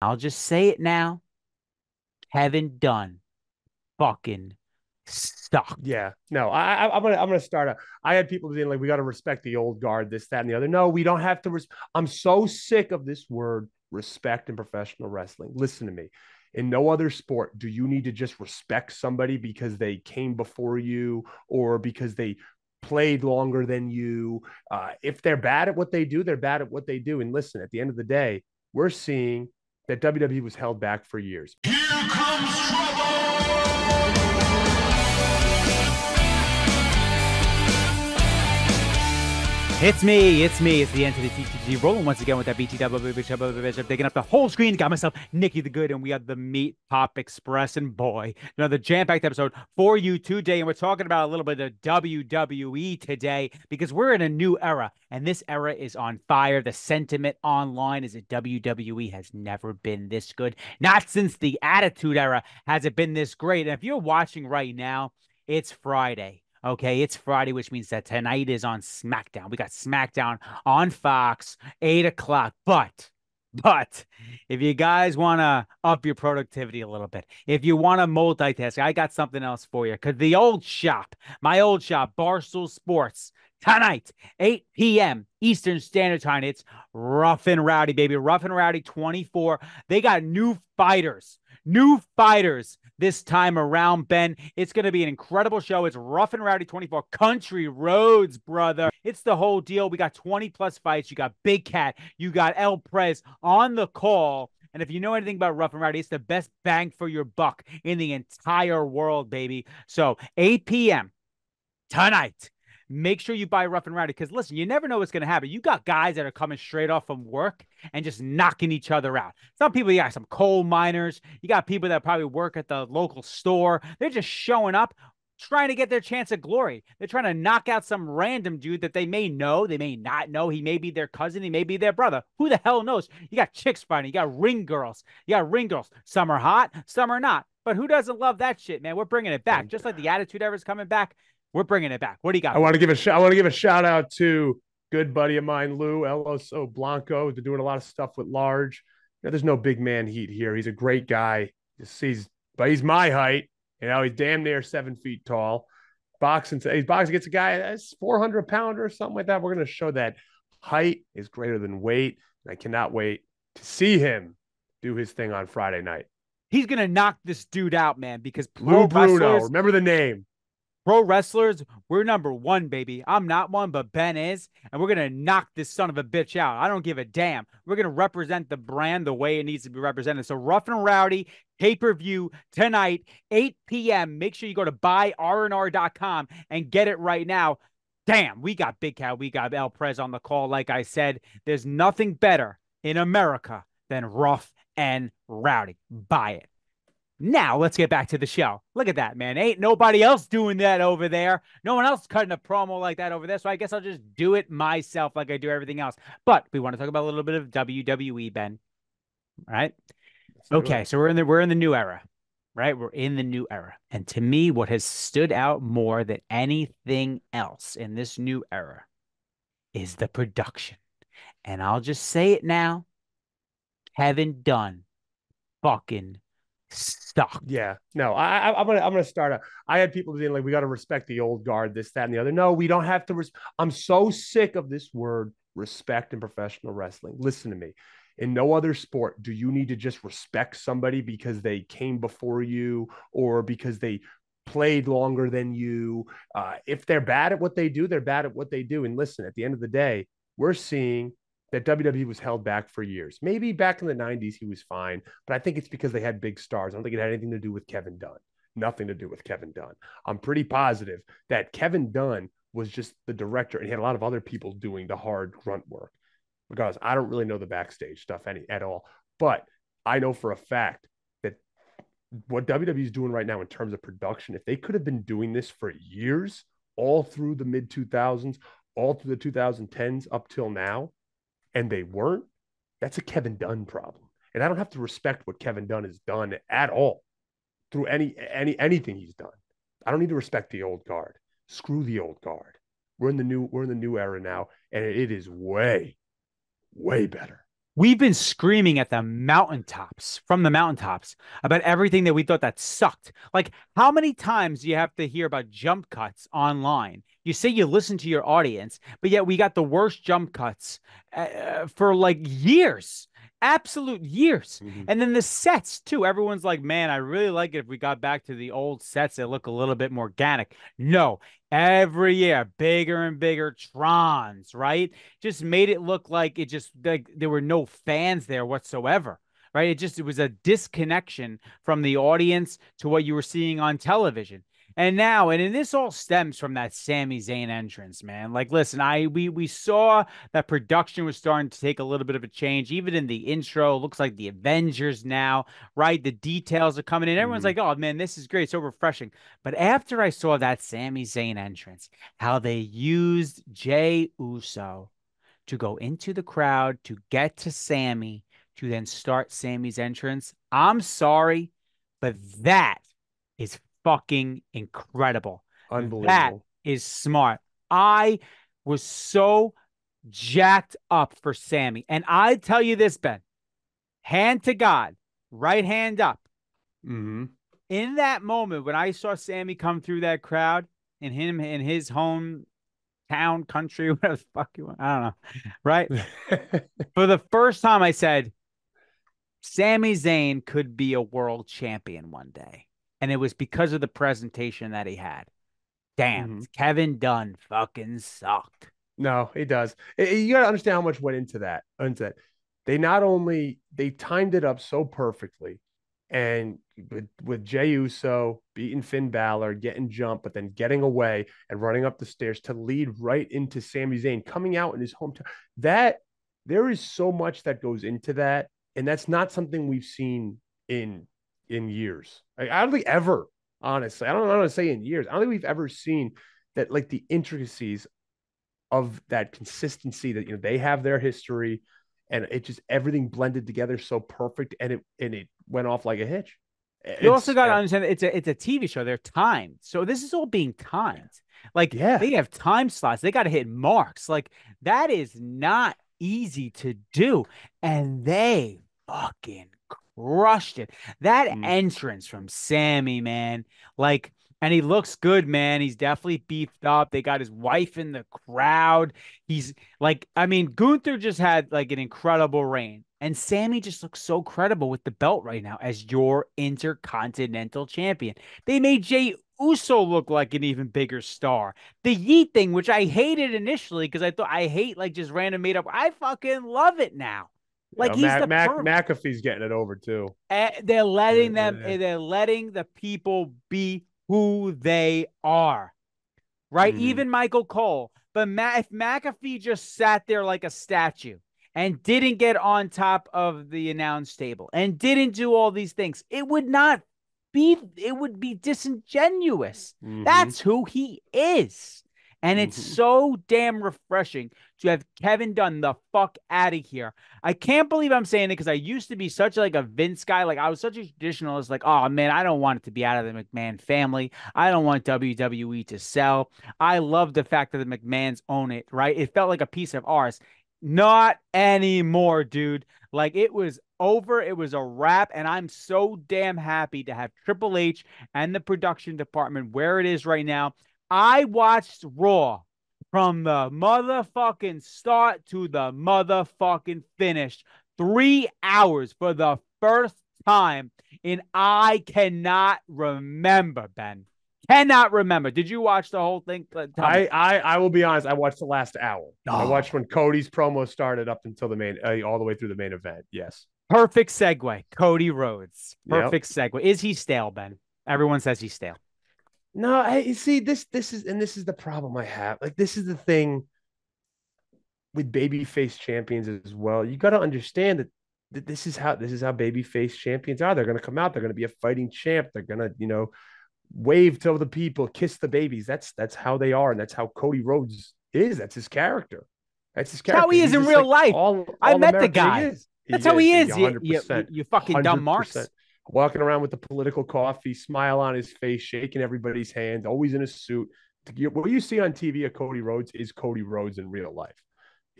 I'll just say it now. Kevin Dunn fucking sucked. Yeah, no, I'm gonna start. I had people being like, we got to respect the old guard, this, that, and the other. No, we don't have to. I'm so sick of this word respect in professional wrestling. Listen to me. In no other sport do you need to just respect somebody because they came before you or because they played longer than you. If they're bad at what they do, they're bad at what they do. And listen, at the end of the day, we're seeing that WWE was held back for years. Here comes trouble! It's me. It's me. It's the end of the TTG rolling once again with that BTW. Taking up the whole screen. Got myself Nicky the Good, and we have the Meat Pop Express. And boy, another jam-packed episode for you today. And we're talking about a little bit of WWE today because we're in a new era, and this era is on fire. The sentiment online is that WWE has never been this good. Not since the Attitude Era has it been this great. And if you're watching right now, it's Friday. Okay, it's Friday, which means that tonight is on SmackDown. We got SmackDown on Fox, 8 o'clock. But if you guys want to up your productivity a little bit, if you want to multitask, I got something else for you. Because the old shop, my old shop, Barstool Sports, tonight, 8 p.m. Eastern Standard Time. It's Rough and Rowdy, baby. Rough and Rowdy 24. They got new fighters. New fighters this time around, Ben. It's going to be an incredible show. It's Rough and Rowdy 24 Country Roads, brother. It's the whole deal. We got 20 plus fights. You got Big Cat. You got El Prez on the call. And if you know anything about Rough and Rowdy, it's the best bang for your buck in the entire world, baby. So 8 p.m. tonight. Make sure you buy Rough and Rowdy because listen, you never know what's going to happen. You got guys that are coming straight off from work and just knocking each other out. Some people, you got some coal miners. You got people that probably work at the local store. They're just showing up, trying to get their chance of glory. They're trying to knock out some random dude that they may know, they may not know. He may be their cousin, he may be their brother. Who the hell knows? You got chicks fighting, you got ring girls. You got ring girls. Some are hot, some are not. But who doesn't love that shit, man? We're bringing it back. Just like the Attitude Era is coming back. We're bringing it back. What do you got I for want me? to give I want to give a shout out to good buddy of mine, Lou Eloso Blanco. They're doing a lot of stuff with large. There's no big man heat here. He's a great guy. But he's my height. He's damn near 7 feet tall. He's boxing against a guy that's 400 pounder or something like that. We're going to show that height is greater than weight. And I cannot wait to see him do his thing on Friday night. He's going to knock this dude out, man, because Lou Bruno. Remember the name. pro wrestlers, we're number one, baby. I'm not one, but Ben is. And we're going to knock this son of a bitch out. I don't give a damn. We're going to represent the brand the way it needs to be represented. So Rough and Rowdy, pay-per-view tonight, 8 p.m. Make sure you go to buyrnr.com and get it right now. Damn, we got Big Cat. We got El Prez on the call. Like I said, there's nothing better in America than Rough and Rowdy. Buy it. Now let's get back to the show. Look at that, man. Ain't nobody else doing that over there. No one else cutting a promo like that over there. So I guess I'll just do it myself like I do everything else. But we want to talk about a little bit of WWE, Ben. All right. Let's do Okay, it. so we're in the new era, right? We're in the new era. And to me, what has stood out more than anything else in this new era is the production. And I'll just say it now. Kevin Dunn fucking sucked. Yeah, no, I'm gonna start. I had people being like, we got to respect the old guard, this, that, and the other. No, we don't have to. I'm so sick of this word respect in professional wrestling. Listen to me. In no other sport do you need to just respect somebody because they came before you or because they played longer than you. If they're bad at what they do, they're bad at what they do. And listen, at the end of the day, we're seeing that WWE was held back for years. Maybe back in the 90s, he was fine, but I think it's because they had big stars. I don't think it had anything to do with Kevin Dunn. Nothing to do with Kevin Dunn. I'm pretty positive that Kevin Dunn was just the director and he had a lot of other people doing the hard grunt work. Because I don't really know the backstage stuff at all, but I know for a fact that what WWE is doing right now in terms of production, if they could have been doing this for years, all through the mid 2000s, all through the 2010s up till now, and they weren't, that's a Kevin Dunn problem. And I don't have to respect what Kevin Dunn has done at all through anything he's done. I don't need to respect the old guard. Screw the old guard. We're in the new era now, and it is way better. We've been screaming at the mountaintops, from the mountaintops, about everything that we thought that sucked. Like, how many times do you have to hear about jump cuts online? You say you listen to your audience, but yet we got the worst jump cuts for like years, absolute years. Mhm. And then the sets too. Everyone's like, man, I really like it if we got back to the old sets that look a little bit more organic. No, every year, bigger and bigger Trons, right? Just made it look like it just like there were no fans there whatsoever. Right. It was a disconnection from the audience to what you were seeing on television. And this all stems from that Sami Zayn entrance, man. Like, listen, we saw that production was starting to take a little bit of a change, even in the intro. It looks like the Avengers now, right? The details are coming in. Everyone's Mhm. like, oh man, this is great, so refreshing. But after I saw that Sami Zayn entrance, how they used Jey Uso to go into the crowd to get to Sammy to then start Sammy's entrance. I'm sorry, but that is fucking incredible. That Unbelievable. is smart. I was so jacked up for Sammy. And I tell you this, Ben, hand to God, right hand up. Hmm. In that moment when I saw Sammy come through that crowd and him in his home town, country, whatever the fuck you want, I don't know, right? For the first time, I said, Sami Zayn could be a world champion one day. And it was because of the presentation that he had. Damn, Hmm. Kevin Dunn fucking sucked. No, it does. You got to understand how much went into that. They not only they timed it up so perfectly, and with Jey Uso beating Finn Balor, getting jumped, but then getting away and running up the stairs to lead right into Sami Zayn coming out in his hometown. That there is so much that goes into that, and that's not something we've seen in years. I don't think ever, honestly. I don't know how to say in years. I don't think we've ever seen that, like the intricacies of that consistency that they have their history, and it just everything blended together so perfect, and it went off like a hitch. You also It's got to understand that it's a TV show. They're timed. So this is all being timed. Like yeah. they have time slots. They got to hit marks. Like that is not easy to do. And they fucking crushed it. That Mm. entrance from Sammy, man. Like, and he looks good, man. He's definitely beefed up. They got his wife in the crowd. He's like, I mean, Gunther just had like an incredible reign. And Sammy just looks so credible with the belt right now as your intercontinental champion. They made Jey Uso look like an even bigger star. The Yeet thing, which I hated initially because I thought I hate like just random made up. I fucking love it now. Like he's the McAfee's getting it over too. they're letting them, Uh, they're letting the people be who they are, right? mm-hmm. Even Michael Cole. But if McAfee just sat there like a statue and didn't get on top of the announce table and didn't do all these things, it would be disingenuous. Mm-hmm. That's who he is. And it's Mm-hmm. so damn refreshing to have Kevin Dunn the fuck out of here. I can't believe I'm saying it because I used to be such like a Vince guy. Like I was such a traditionalist. Like, oh man, I don't want it to be out of the McMahon family. I don't want WWE to sell. I love the fact that the McMahons own it, right? It felt like a piece of ours. Not anymore, dude. Like it was over. It was a wrap. And I'm so damn happy to have Triple H and the production department where it is right now. I watched Raw from the motherfucking start to the motherfucking finish. 3 hours for the first time. And I cannot remember, Ben. Cannot remember. Did you watch the whole thing? Tell me. I will be honest. I watched the last hour. I watched Oh, when Cody's promo started up until the main, all the way through the main event. Yes. perfect segue. Cody Rhodes. Yep. Perfect segue. Is he stale, Ben? Everyone says he's stale. No, I see this is the problem I have. Like this is the thing with babyface champions as well. You got to understand that this is how babyface champions are. They're going to come out. They're going to be a fighting champ. They're going to wave to the people, kiss the babies. That's how they are, and that's how Cody Rhodes is. That's his character. That's his That's how character. he is He's in just real like life. I all met the American. He guy. is. That's He how he is. is. One hundred You, you, percent. you one fucking dumb hundred marks. percent. Walking around with the political coffee, smile on his face, shaking everybody's hand, always in a suit. What you see on TV of Cody Rhodes is Cody Rhodes in real life.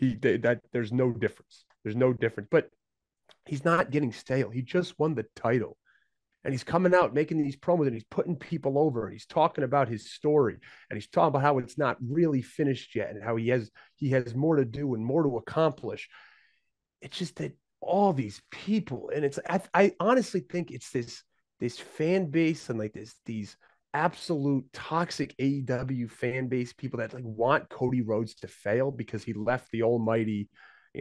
That there's no difference. There's no difference. But He's not getting stale. He just won the title. And he's coming out making these promos and he's putting people over and he's talking about his story and he's talking about how it's not really finished yet and how he has more to do and more to accomplish. It's just that all these people, and I honestly think it's this fan base and like these absolute toxic AEW fan base people that like want Cody Rhodes to fail because he left the almighty,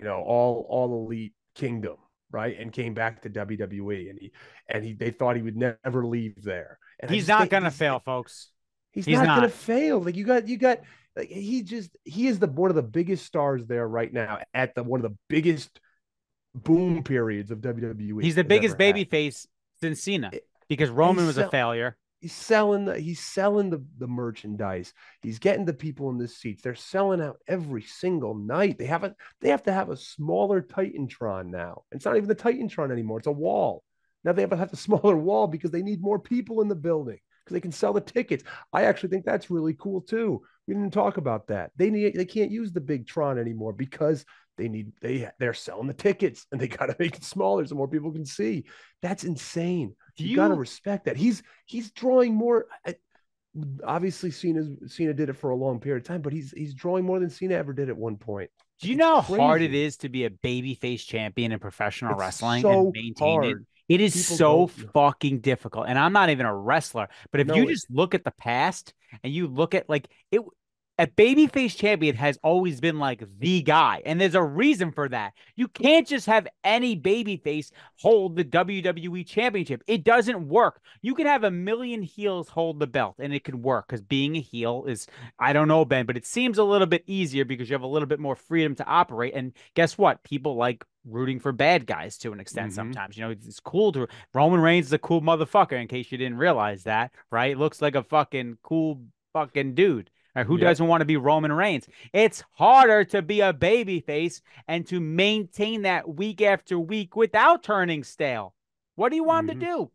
all elite kingdom, right, and came back to WWE, and they thought he would never leave there. And he's not gonna fail, folks. He's not gonna fail. Like you got like he is one of the biggest stars there right now at one of the biggest boom periods of WWE. He's the biggest babyface since Cena because Roman was a failure. He's selling the merchandise. He's getting the people in the seats. They're selling out every single night. They have to have a smaller Titantron now. It's not even the Titantron anymore. It's a wall. Now they have to have a smaller wall because they need more people in the building because they can sell the tickets. I actually think that's really cool too. We didn't talk about that. They can't use the big Tron anymore because they're selling the tickets and they got to make it smaller so more people can see. That's insane. You got to respect that. He's drawing more. Obviously, Cena did it for a long period of time, but he's drawing more than Cena ever did at one point. Do you know how hard it is to be a babyface champion in professional wrestling and maintain it? It is so fucking difficult. And I'm not even a wrestler, but if you just look at the past and you look at like it. A babyface champion has always been like the guy, and there's a reason for that. You can't just have any babyface hold the WWE championship. It doesn't work. You can have a million heels hold the belt, and it can work because being a heel is, I don't know, Ben, but it seems a little bit easier because you have a little bit more freedom to operate. And guess what? People like rooting for bad guys to an extent sometimes. It's cool to Roman Reigns is a cool motherfucker, in case you didn't realize that, right? Looks like a fucking cool fucking dude. Who doesn't want to be Roman Reigns? It's harder to be a babyface and to maintain that week after week without turning stale. What do you want to do?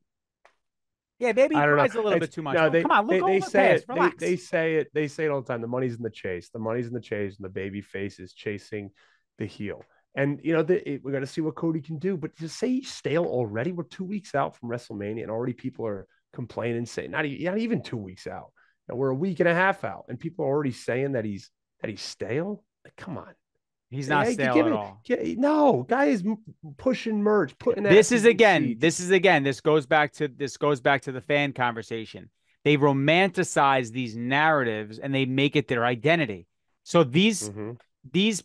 Yeah, maybe he tries a little bit too much. No, come on, look over the past. Relax. They say it all the time. The money's in the chase. The money's in the chase, and the babyface is chasing the heel. And we're going to see what Cody can do. But to say he's stale already, we're 2 weeks out from WrestleMania, and already people are complaining, saying not even 2 weeks out. And we're a week and a half out, and people are already saying that he's stale. Like, come on, he's not stale at all. No, guy is pushing merch, putting. This goes back to the fan conversation. They romanticize these narratives and they make it their identity. So these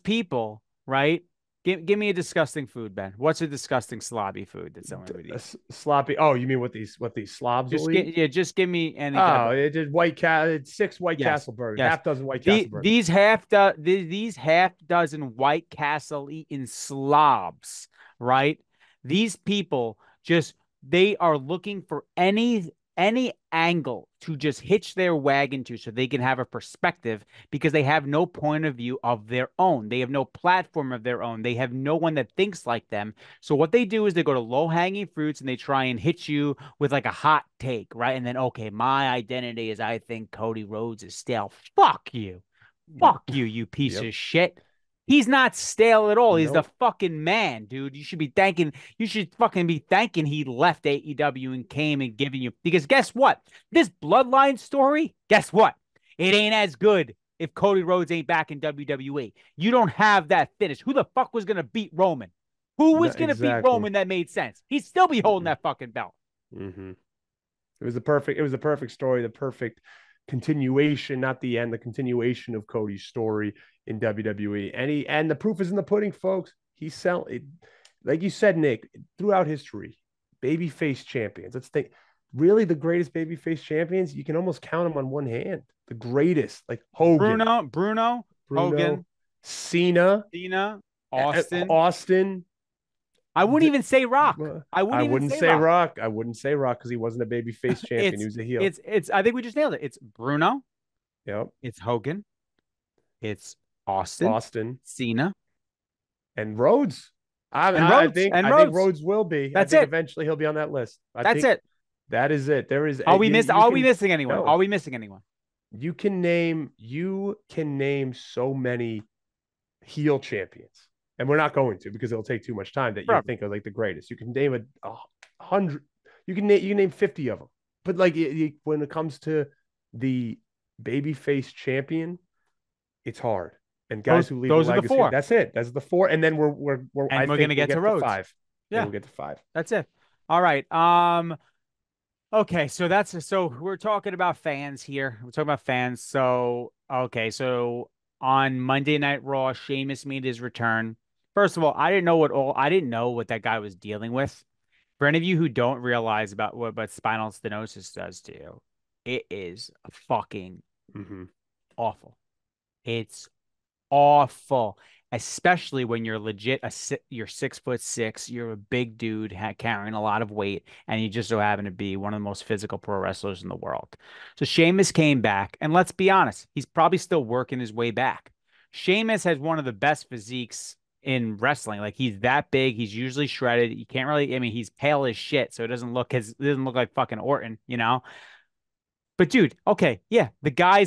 people, right? Give me a disgusting food, Ben. What's a disgusting slobby food that someone would eat? Sloppy. Oh, you mean what these slobs will eat? Just give me any. It did It's 6 White Castle burgers, half dozen White Castle burgers. These half dozen White Castle eating slobs, right? These people they are looking for any angle to just hitch their wagon to so they can have a perspective because they have no point of view of their own. They have no platform of their own. They have no one that thinks like them. So what they do is they go to low-hanging fruits and they try and hit you with like a hot take, right? And then, okay, my identity is I think Cody Rhodes is stale. Fuck you. Fuck you, you piece of shit. He's not stale at all. He's the fucking man, dude. You should fucking be thanking he left AEW and came and giving you, because guess what? This Bloodline story, guess what? It ain't as good if Cody Rhodes ain't back in WWE. You don't have that finish. Who the fuck was going to beat Roman? Who was going to beat Roman that made sense? He'd still be holding that fucking belt. It was the perfect story, the perfect continuation, not the end, the continuation of Cody's story in WWE. And the proof is in the pudding, folks. He's selling it. Like you said, Nick, throughout history, babyface champions. Let's think, really the greatest babyface champions, you can almost count them on one hand. The greatest, like Hogan. Bruno, Hogan. Cena, Austin. I wouldn't even say Rock. I wouldn't say Rock. I wouldn't say Rock because he wasn't a babyface champion. He was a heel. It's. I think we just nailed it. It's Bruno. Yep. It's Hogan. It's Austin. Cena. And Rhodes. I think Rhodes will be. That's it. Eventually he'll be on that list. That's it. That is it. There is. Are we missing anyone? No. Are we missing anyone? You can name so many heel champions. and we're not going to because it'll take too much time, that you think of like the greatest. You can name a hundred, you can name 50 of them, but like when it comes to the babyface champion, it's hard. And guys who leave a those are the legacy, four. that's it. That's the four. And then I think gonna get to Rhodes. five. Yeah, we'll get to five. that's it. All right. Okay, so we're talking about fans here. We're talking about fans. So okay, so on Monday Night Raw, Sheamus made his return. First of all, I didn't know what that guy was dealing with. For any of you who don't realize about what spinal stenosis does to you, it is fucking awful. It's awful, especially when you're legit you're 6'6", you're a big dude carrying a lot of weight, and you just so happen to be one of the most physical pro wrestlers in the world. So Sheamus came back, and let's be honest, he's probably still working his way back. Sheamus has one of the best physiques in wrestling. Like, he's that big, he's usually shredded. You can't really, I mean, he's pale as shit, so it doesn't look like fucking Orton, you know? But dude, okay, yeah, the guy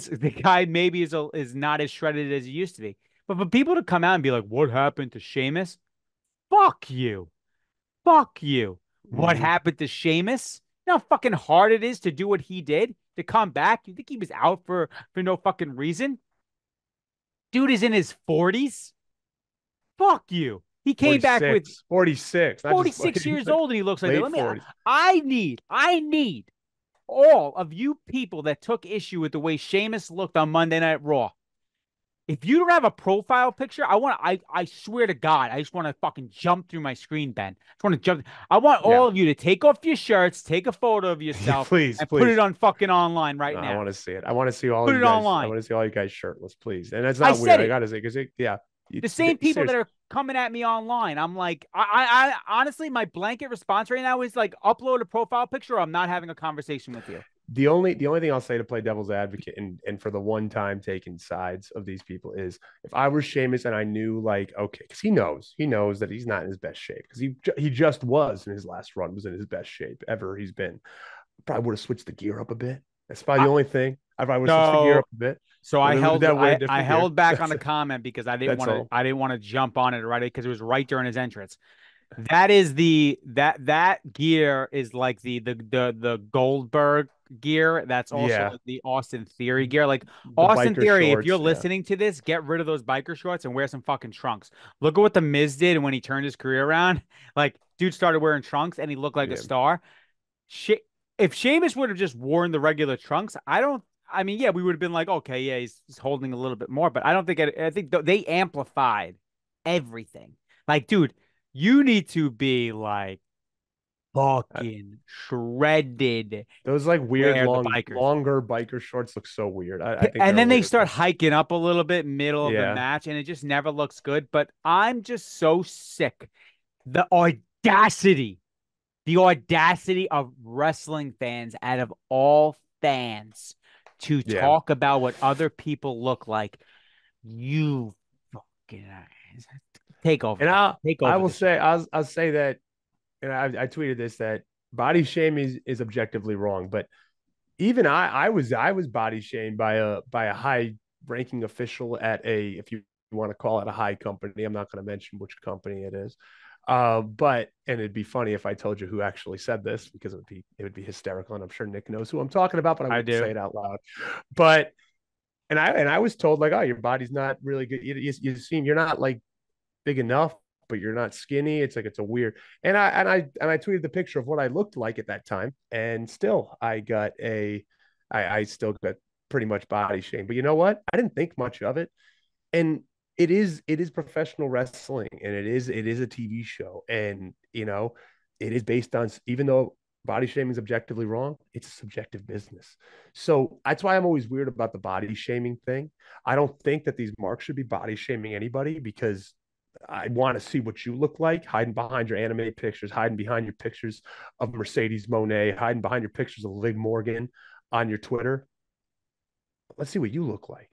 maybe is not as shredded as he used to be. But for people to come out and be like, "What happened to Sheamus?" Fuck you. Fuck you. What happened to Sheamus? You know how fucking hard it is to do what he did, to come back? You think he was out for no fucking reason? Dude is in his 40s. Fuck you. He came back with 46, 46 years old, and he looks like that. Let me 40s. I need all of you people that took issue with the way Sheamus looked on Monday Night Raw. If you don't have a profile picture, I swear to God, I just want to fucking jump through my screen, Ben. I just want to jump. I want all of you to take off your shirts, take a photo of yourself, please, put it on fucking online right now. I want to see it. I want to see all put you it guys. online. I want to see all you guys shirtless, please. And that's not weird. I gotta say, because the same people that are coming at me online. I'm like, I honestly, my blanket response right now is like, upload a profile picture, or I'm not having a conversation with you. The only thing I'll say to play devil's advocate and for the one time taking sides of these people is, if I were Sheamus and I knew, like, okay, because he knows that he's not in his best shape, because he just was in his last run, was in his best shape ever he's been. Probably would have switched the gear up a bit. That's probably the only thing. I probably would have switched the gear up a bit. So I held back on a comment because I didn't want to jump on it right, because it was right during his entrance. That is that gear is like the Goldberg gear. That's also like the Austin Theory gear. Like, Austin Theory, if you're listening to this, get rid of those biker shorts and wear some fucking trunks. Look at what the Miz did when he turned his career around. Like, dude started wearing trunks and he looked like a star. If Sheamus would have just worn the regular trunks, we would have been like, okay, yeah, he's holding a little bit more. But I think they amplified everything. Like, dude, you need to be like fucking shredded. Those like weird longer biker shorts look so weird. I think and then they start hiking up a little bit middle of the match, and it just never looks good. But I'm just so sick. The audacity of wrestling fans, out of all fans, to talk about what other people look like. You fucking take over. And I'll say that, and I tweeted this, that body shaming is objectively wrong. But even I was body shamed by a high ranking official at if you want to call it a high company. I'm not going to mention which company it is. But it'd be funny if I told you who actually said this, because it would be hysterical, and I'm sure Nick knows who I'm talking about, but I wouldn't say it out loud. But and I was told, like, oh, your body's not really good. You're not like big enough, but you're not skinny. It's like, it's a weird. And I tweeted the picture of what I looked like at that time, and still I still got pretty much body shame. But you know what? I didn't think much of it. And it is professional wrestling, and it is a TV show, and it is based on, even though body shaming is objectively wrong, it's a subjective business. So that's why I'm always weird about the body shaming thing. I don't think that these marks should be body shaming anybody, because I want to see what you look like, hiding behind your anime pictures, hiding behind your pictures of Mercedes Monet, hiding behind your pictures of Liv Morgan on your Twitter. Let's see what you look like.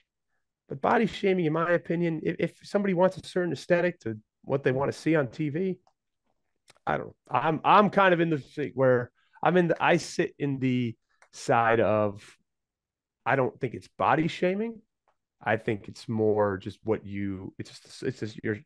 But body shaming, in my opinion, if somebody wants a certain aesthetic to what they want to see on TV, I don't know. I'm kind of in the thing where I sit in the side of, I don't think it's body shaming. I think it's more just it's just your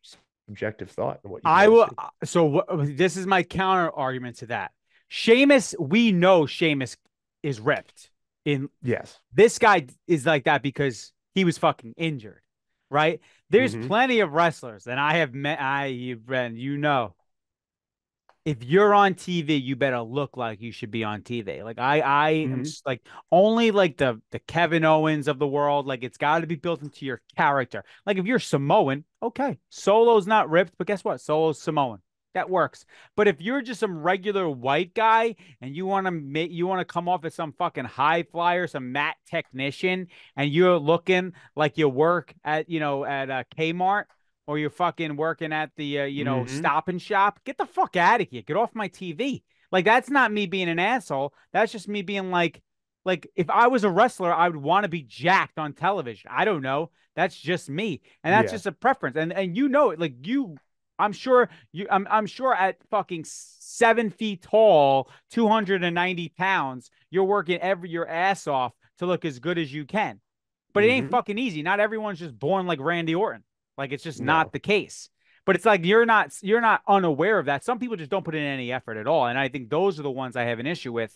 objective thought and what you I want will. to see. So this is my counter argument to that. Sheamus, we know Sheamus is ripped. In Yes. This guy is like that because he was fucking injured, right? There's Mm-hmm. plenty of wrestlers, and I have met. You've been, if you're on TV, you better look like you should be on TV. Like I am Mm-hmm. like only like the Kevin Owens of the world. Like it's got to be built into your character. Like if you're Samoan, okay, Solo's not ripped, but guess what? Solo's Samoan. That works. But if you're just some regular white guy and you want to come off as some fucking high flyer, some mat technician, and you're looking like you work at at Kmart, or you're fucking working at the Mm-hmm. Stop and Shop, get the fuck out of here. Get off my TV. Like that's not me being an asshole. That's just me being like if I was a wrestler, I would want to be jacked on television. I don't know. That's just me. And that's Yeah. just a preference. And you know it. Like I'm sure at fucking 7 feet tall, 290 pounds, you're working your ass off to look as good as you can. But it ain't Mm-hmm. fucking easy. Not everyone's just born like Randy Orton. Like it's just not No. the case. But it's like you're not unaware of that. Some people just don't put in any effort at all. And I think those are the ones I have an issue with.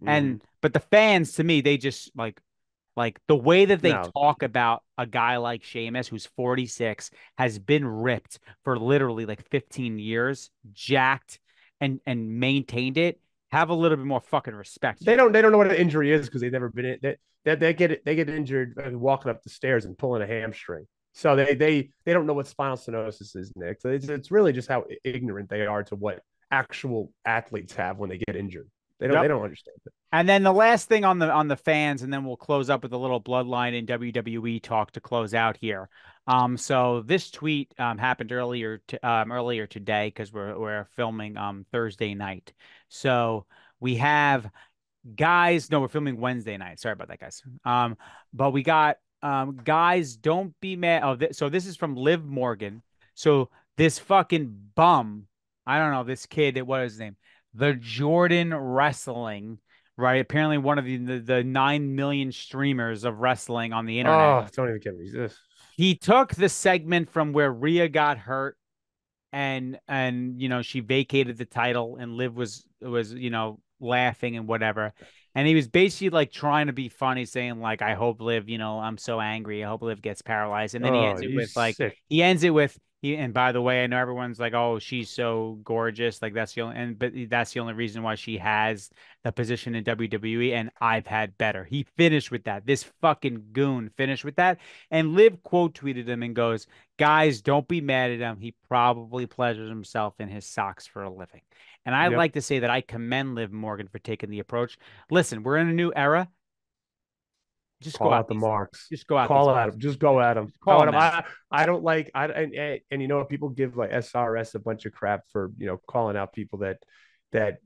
Mm-hmm. And but the fans to me, they just like the way that they No. talk about a guy like Sheamus, who's 46, has been ripped for literally like 15 years, jacked and maintained it. Have a little bit more fucking respect for They don't know what an injury is because they've never been in they get injured walking up the stairs and pulling a hamstring. So they don't know what spinal stenosis is, Nick. So it's really just how ignorant they are to what actual athletes have when they get injured. They Yep. don't understand it. And then the last thing on the fans, and then we'll close up with a little Bloodline and WWE talk to close out here. So this tweet happened earlier today because we're filming Thursday night. So we have guys. No, we're filming Wednesday night. Sorry about that, guys. But we got guys. Don't be mad. Oh, so this is from Liv Morgan. So this fucking bum. I don't know this kid. What is his name? The Jordan Wrestling, right? Apparently one of the 9 million streamers of wrestling on the internet. Oh, don't even get me this. He took the segment from where Rhea got hurt and she vacated the title and Liv was laughing and whatever. And he was basically like trying to be funny, saying like, I hope Liv, I'm so angry. I hope Liv gets paralyzed. And then he Oh, ends it with he's like sick. he ends it with and by the way, I know everyone's like, oh, she's so gorgeous. Like but that's the only reason why she has the position in WWE, and I've had better. He finished with that. This fucking goon finished with that. And Liv quote tweeted him and goes, guys, don't be mad at him. He probably pleasures himself in his socks for a living. And I'd Yep. like to say that I commend Liv Morgan for taking the approach. Listen, we're in a new era. Just go Call out out the these. marks. Just go out these. Call at him. Just go at him. Just Go call at them him. out. I don't like and you know people give like SRS a bunch of crap for calling out people that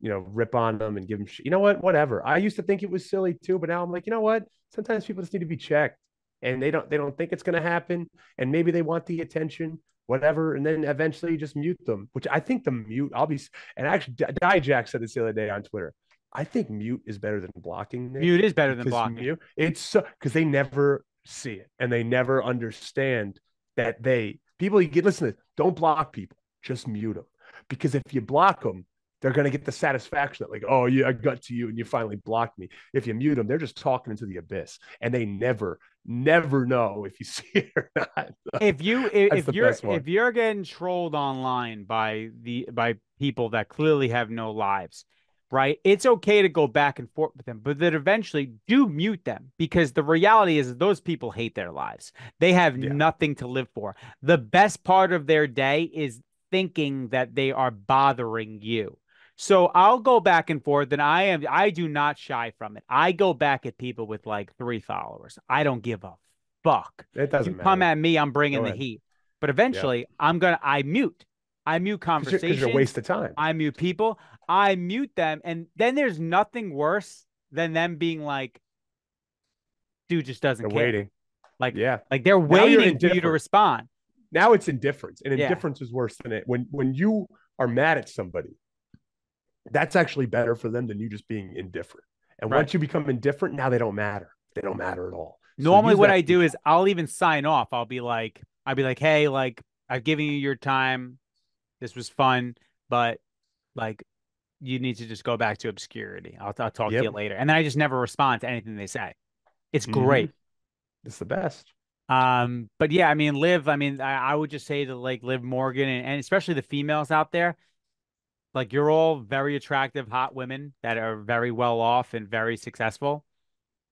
rip on them and give them you know what, whatever. I used to think it was silly too, but now I'm like, you know what, sometimes people just need to be checked, and they don't think it's going to happen, and maybe they want the attention, whatever, and then eventually you just mute them, which I think the mute I'll be and actually Dijak said this the other day on Twitter. I think mute is better than blocking, Nick, Mute is better than because blocking. mute it's so because they never see it and they never understand that people you get listen to this, don't block people, just mute them, because if you block them, they're going to get the satisfaction that like, oh yeah, I got to you and you finally blocked me. If you mute them, they're just talking into the abyss and they never know if you see it or not. If you That's if the you're best one. if you're getting trolled online by people that clearly have no lives, right? It's okay to go back and forth with them, but then eventually do mute them, because the reality is those people hate their lives. They have Yeah. nothing to live for. The best part of their day is thinking that they are bothering you. So I'll go back and forth, and I do not shy from it. I go back at people with like 3 followers. I don't give a fuck. It You doesn't come matter. at me, I'm bringing Go the ahead. heat. But Yeah. eventually, I mute. I mute Because you're a conversations. waste of time. I mute people. I mute them, and then there's nothing worse than them being like, "Dude just doesn't They're care." waiting. Like, Yeah. like they're Now you're waiting for you to indifferent. respond. Now it's indifference, and Yeah, indifference is worse than it. When you are mad at somebody, that's actually better for them than you just being indifferent. And right. once you become indifferent, now they don't matter. They don't matter at all. So Normally, use what that I to do your is I'll even sign off. I'll be like, hey, like I've given you your time. This was fun, but like you need to just go back to obscurity. I'll talk to you Yep. later. And then I just never respond to anything they say. It's Mm-hmm. great. It's the best. But yeah, I mean, Liv, I mean, I would just say to like Liv Morgan and especially the females out there, like you're all very attractive, hot women that are very well off and very successful.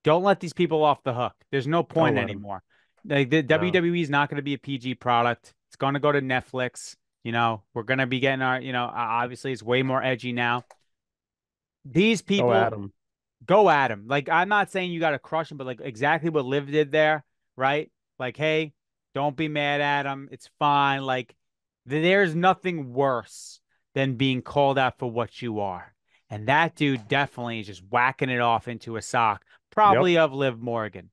Don't let these people off the hook. There's no Don't point let them. anymore. Like the No. WWE is not going to be a PG product. It's going to go to Netflix. We're going to be getting our, obviously it's way more edgy now. These Go at people them. go at him. Like I'm not saying you got to crush him, but like exactly what Liv did there, right? Like, hey, don't be mad at him. It's fine. Like there's nothing worse than being called out for what you are. And that dude definitely is just whacking it off into a sock, Yep. probably of Liv Morgan,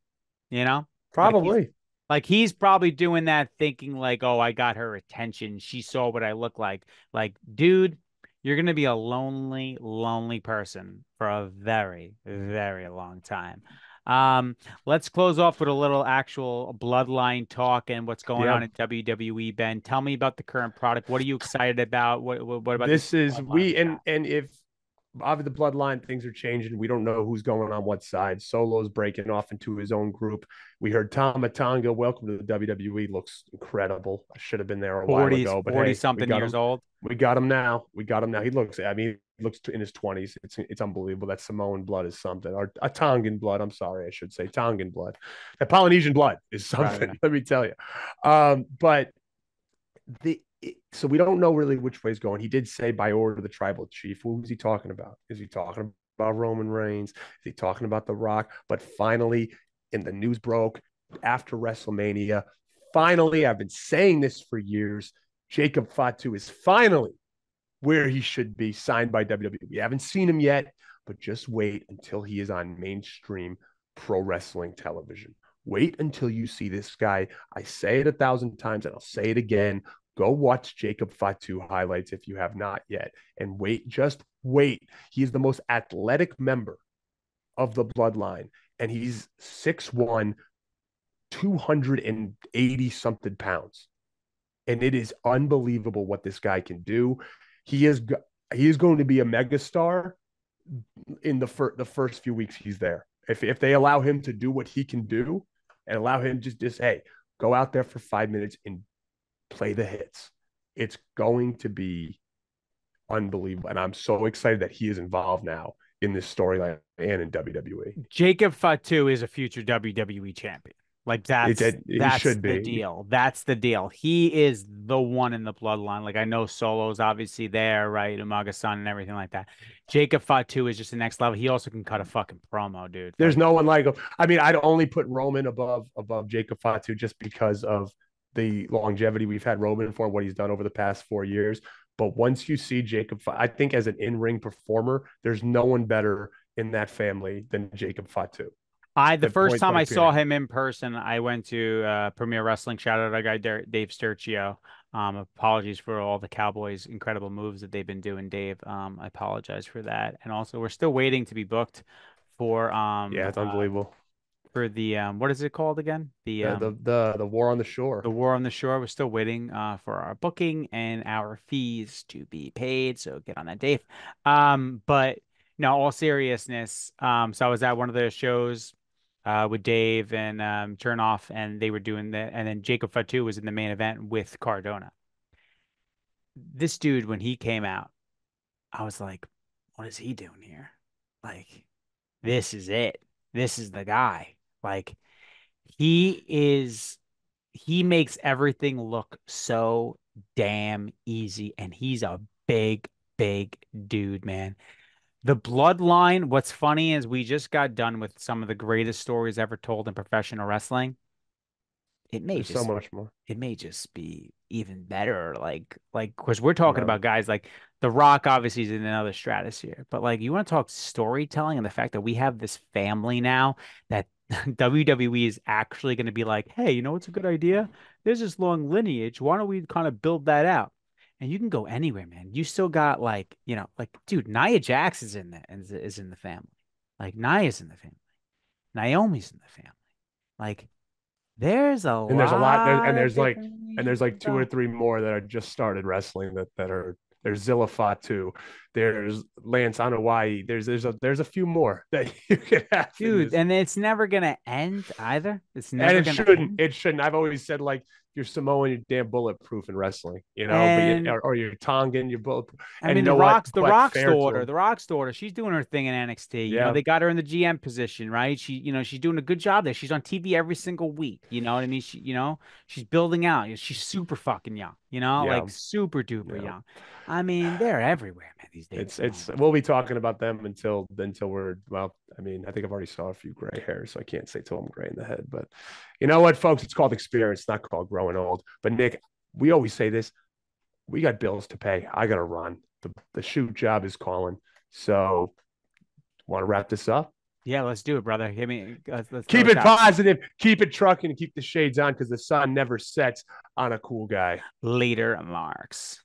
you know? Like he's Probably. like he's probably doing that thinking like, "Oh, I got her attention. She saw what I look like." Like, dude, you're going to be a lonely, lonely person for a very, very long time. Um, let's close off with a little actual bloodline talk and what's going on Yep. in WWE, Ben. Tell me about the current product. What are you excited about? What about this This is bloodline we we got? and if obviously the bloodline things are changing. We don't know who's going on what side. Solo's breaking off into his own group. We heard Tama Tonga, welcome to the WWE, looks incredible. I should have been there a while 40s, ago, but 40 hey, we something got years him. old. We got him now. We got him now. He looks, I mean, he looks in his 20s. It's unbelievable. That Samoan blood is something, or a Tongan blood. I'm sorry, I should say Tongan blood. That Polynesian blood is Right, something. right. Let me tell you. But so we don't know really which way he's going. He did say by order of the tribal chief. Who was he talking about? Is he talking about Roman Reigns? Is he talking about The Rock? But finally, and the news broke after WrestleMania. Finally, I've been saying this for years. Jacob Fatu is finally where he should be, signed by WWE. We haven't seen him yet, but just wait until he is on mainstream pro wrestling television. Wait until you see this guy. I say it 1,000 times and I'll say it again. Go watch Jacob Fatu highlights if you have not yet. And wait, just wait. He's the most athletic member of the bloodline. And he's 6'1, 280 something pounds. And it is unbelievable what this guy can do. He is he is going to be a megastar in the first few weeks he's there. If they allow him to do what he can do and allow him just hey, go out there for 5 minutes and play the hits. It's going to be unbelievable. And I'm so excited that he is involved now in this storyline and in WWE. Jacob Fatu is a future WWE champion. Like that's He that's should the be. deal. That's the deal. He is the one in the bloodline. Like I know Solo's obviously there, right? Umaga-san and everything like that. Jacob Fatu is just the next level. He also can cut a fucking promo, dude. There's Like no one like him. I mean, I'd only put Roman above Jacob Fatu just because of the longevity we've had Roman for, what he's done over the past 4 years. But once you see Jacob, I think as an in-ring performer, there's no one better in that family than Jacob Fatu. the The first point time I blank saw period. him in person, I went to Premier Wrestling. Shout out our guy Dave Sturcio. Apologies for all the Cowboys' incredible moves that they've been doing, Dave. I apologize for that. And also, we're still waiting to be booked for Yeah, it's unbelievable. the what is it called again? The war on the shore. The War on the Shore. We're still waiting for our booking and our fees to be paid. So get on that, Dave. But no, all seriousness. So I was at one of the shows with Dave and Chernoff, and they were doing that. And then Jacob Fatu was in the main event with Cardona. This dude, when he came out, I was like, what is he doing here? Like, this is it. This is the guy. Like, he is, he makes everything look so damn easy. And he's a big, big dude, man. The bloodline, what's funny is we just got done with some of the greatest stories ever told in professional wrestling. It may There's so just much more. it may just be even better. Like, because we're talking No, about guys like The Rock, obviously, is in another stratosphere. But like, you want to talk storytelling and the fact that we have this family now that WWE is actually going to be like, hey, you know what's a good idea? There's this long lineage. Why don't we kind of build that out? And you can go anywhere, man. You still got like, like, dude, Nia Jax is in is in the family. Like Nia's in the family. Naomi's in the family. Like There's a And there's a lot there, and lot of there's like different and there's ways like to two or go. three more that are just started wrestling that are there's Zilla Fatu, there's Lance Hawaii, there's a few more that you can have in Dude, this. and it's never gonna end either. It's And never gonna end. it shouldn't. I've always said like you're Samoan, you're damn bulletproof in wrestling, you know, but And or you're Tongan, you're bulletproof. I And mean, you know what? The But Rock's fair to daughter, them. the Rock's daughter, she's doing her thing in NXT. You know, Yeah. they got her in the GM position, right? She's doing a good job there. She's on TV every single week. You know what I mean? She's building out. She's super fucking young. Yeah. Like super duper Yeah. young. I mean, they're everywhere, man, these days. It's we'll be talking about them until we're well, I mean, I think I've already saw a few gray hairs, so I can't say till I'm gray in the head. But you know what, folks? It's called experience, not called growing old. But Nick, we always say this: we got bills to pay. I got to run. The shoot job is calling. So, want to wrap this up? Yeah, let's do it, brother. I mean, let's throw Keep a it shot. positive. Keep it trucking, and keep the shades on because the sun never sets on a cool guy. Later, Marks.